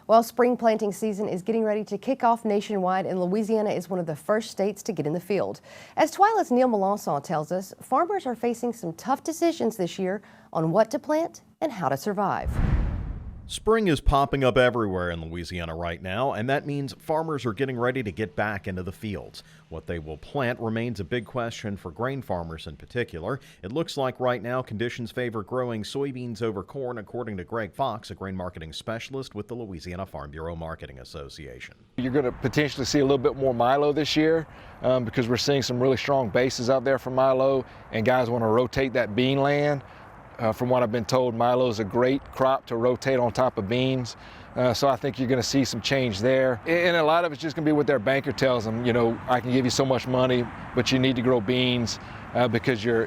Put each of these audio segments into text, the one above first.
Well, spring planting season is getting ready to kick off nationwide, and Louisiana is one of the first states to get in the field. As TWILA's Melancon tells us, farmers are facing some tough decisions this year on what to plant and how to survive. Spring is popping up everywhere in Louisiana right now, and that means farmers are getting ready to get back into the fields. What they will plant remains a big question for grain farmers in particular. It looks like right now conditions favor growing soybeans over corn, according to Greg Fox, a grain marketing specialist with the Louisiana Farm Bureau Marketing Association. You're going to potentially see a little bit more milo this year because we're seeing some really strong bases out there for milo, and guys want to rotate that bean land. From what I've been told, milo is a great crop to rotate on top of beans. So I think you're going to see some change there. And a lot of it's just going to be what their banker tells them. You know, I can give you so much money, but you need to grow beans because your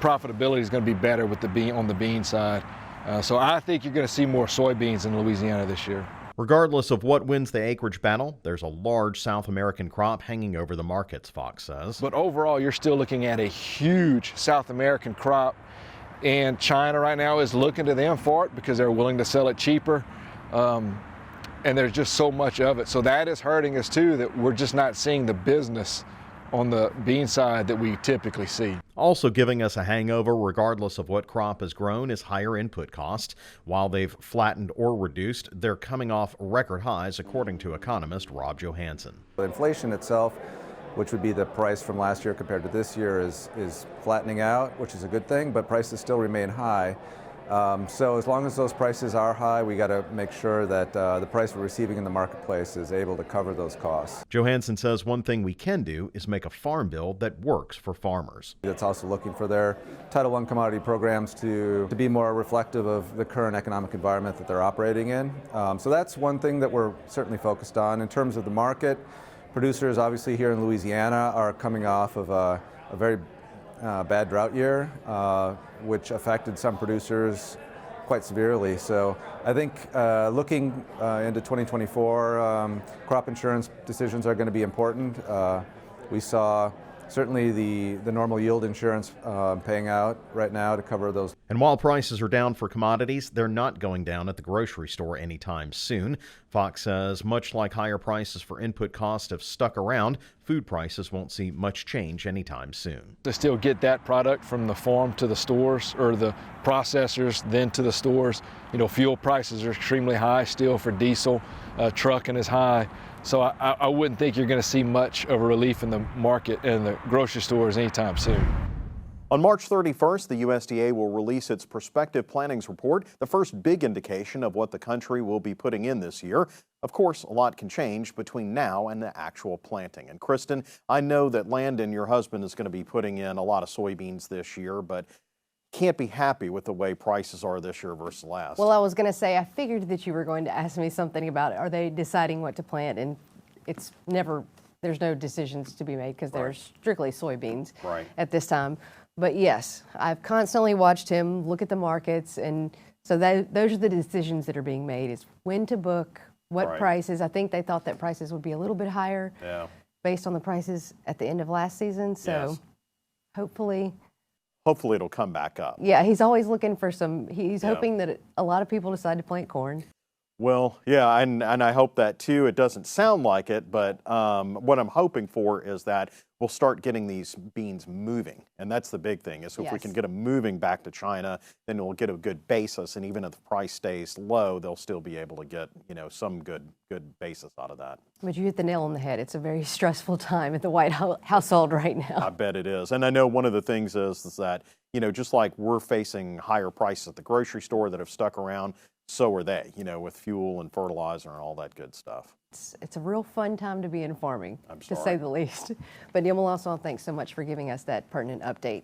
profitability is going to be better with the bean on the bean side. So I think you're going to see more soybeans in Louisiana this year. Regardless of what wins the acreage battle, there's a large South American crop hanging over the markets, Fox says. But overall, you're still looking at a huge South American crop. And China right now is looking to them for it because they're willing to sell it cheaper. And there's just so much of it. So that is hurting us too, that we're just not seeing the business on the bean side that we typically see. Also giving us a hangover, regardless of what crop is grown, is higher input costs. While they've flattened or reduced, they're coming off record highs, according to economist Rob Johansson. Inflation itself, which would be the price from last year compared to this year, is flattening out, which is a good thing, but prices still remain high. So as long as those prices are high, we got to make sure that the price we're receiving in the marketplace is able to cover those costs. Johansson says one thing we can do is make a farm bill that works for farmers. It's also looking for their Title I commodity programs to be more reflective of the current economic environment that they're operating in. So that's one thing that we're certainly focused on. In terms of the market, producers obviously here in Louisiana are coming off of a very bad drought year, which affected some producers quite severely. So I think looking into 2024, crop insurance decisions are going to be important. We saw certainly the normal yield insurance paying out right now to cover those. And while prices are down for commodities, they're not going down at the grocery store anytime soon. Fox says much like higher prices for input costs have stuck around, food prices won't see much change anytime soon. To still get that product from the farm to the stores, or the processors then to the stores, you know, fuel prices are extremely high still for diesel, trucking is high. So I wouldn't think you're going to see much of a relief in the market and the grocery stores anytime soon. On March 31st, the USDA will release its prospective plantings report, the first big indication of what the country will be putting in this year. Of course, a lot can change between now and the actual planting. And Kristen, I know that Landon, your husband, is going to be putting in a lot of soybeans this year, but can't be happy with the way prices are this year versus last. Well, I was going to say, I figured that you were going to ask me something about, are they deciding what to plant? And it's never, there's no decisions to be made because they're strictly soybeans at this time. But yes, I've constantly watched him look at the markets, and so those are the decisions that are being made, is when to book, what prices. I think they thought that prices would be a little bit higher based on the prices at the end of last season. So hopefully it'll come back up. Yeah, he's always looking for some, he's hoping that a lot of people decide to plant corn. Well, yeah, and I hope that too. It doesn't sound like it, but what I'm hoping for is that we'll start getting these beans moving. And that's the big thing, is if we can get them moving back to China, then we'll get a good basis. And even if the price stays low, they'll still be able to get, you know, some good basis out of that. But you hit the nail on the head. It's a very stressful time at the White household right now. I bet it is. And I know one of the things is that, you know, just like we're facing higher prices at the grocery store that have stuck around, so are they, you know, with fuel and fertilizer and all that good stuff. It's a real fun time to be in farming, to say the least. But Neil Melancon, thanks so much for giving us that pertinent update.